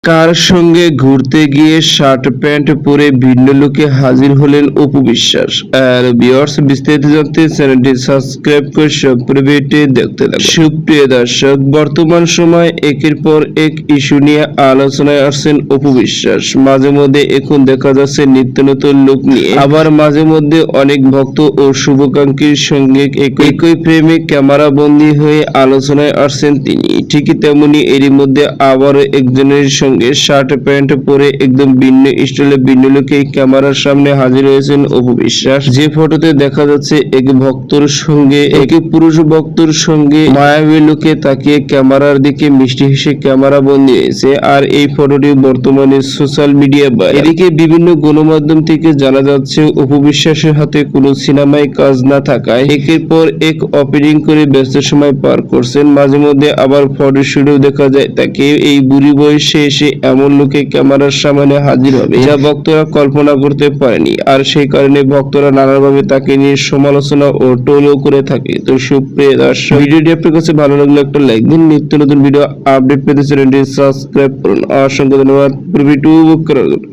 কার সঙ্গে ঘুরতে গিয়ে শার্ট প্যান্ট পরে ভিন্ন লুকে হাজির হলেন অপু বিশ্বাস। আর ভিউয়ার্স, বিস্তারিত জানতে চ্যানেলটি সাবস্ক্রাইব করে সম্পূর্ণ ভিডিওটি দেখতে থাকুন। সুপ্রিয় দর্শক, বর্তমান সময় একের পর এক ইস্যু নিয়ে আলোচনায় আসছেন অপু বিশ্বাস। মাঝে মধ্যে এখন দেখা যাচ্ছে নিত্য নতুন লুক নিয়ে, আবার মাঝে মধ্যে অনেক ভক্ত ও শুভাকাঙ্ক্ষীর সঙ্গে একই প্রেমে ক্যামেরা বন্দী হয়ে আলোচনায় আসছেন তিনি। ঠিকই তেমনি এরই মধ্যে আবারও একজনের সঙ্গে শার্ট প্যান্ট পরে একদম ভিন্ন স্টাইলে ভিন্ন লুকে ক্যামেরার সামনে হাজির হয়েছেন অপু বিশ্বাস। যে ফটোতে দেখা যাচ্ছে এক ভক্তর সঙ্গে এক পুরুষ ভক্তর সঙ্গে মায়াবী লুকে তাকিয়ে ক্যামেরার দিকে মিষ্টি হেসে ক্যামেরা বন্দী হয়েছে। আর এই ফটোটি বর্তমানে সোশ্যাল মিডিয়া ভাইরাল। এদিকে বিভিন্ন গণমাধ্যম থেকে জানা যাচ্ছে অপু বিশ্বাসের হাতে কোনো সিনেমায় কাজ না থাকায় একের পর এক ওপেনিং করে ব্যস্ত সময় পার করছেন। মাঝে মধ্যে আবার ফটোশুটেও দেখা যায় তাকে এই বুড়ি বয়সে এসে এমন লোকে ক্যামেরার সামনে হাজির হবে যা ভক্তরা কল্পনা করতে পারেনি। আর সেই কারণে ভক্তরা নানাভাবে তাকে নিয়ে সমালোচনা ও ট্রোলও করে থাকে। তো সুপ্রিয় দর্শক, ভিডিওটি আপনার কাছে ভালো লাগলে একটা লাইক দিন। নিত্য নতুন ভিডিও আপডেট পেতে চ্যানেলটি সাবস্ক্রাইব করুন। অসংখ্য ধন্যবাদ ভিডিওটি উপভোগ করার জন্য।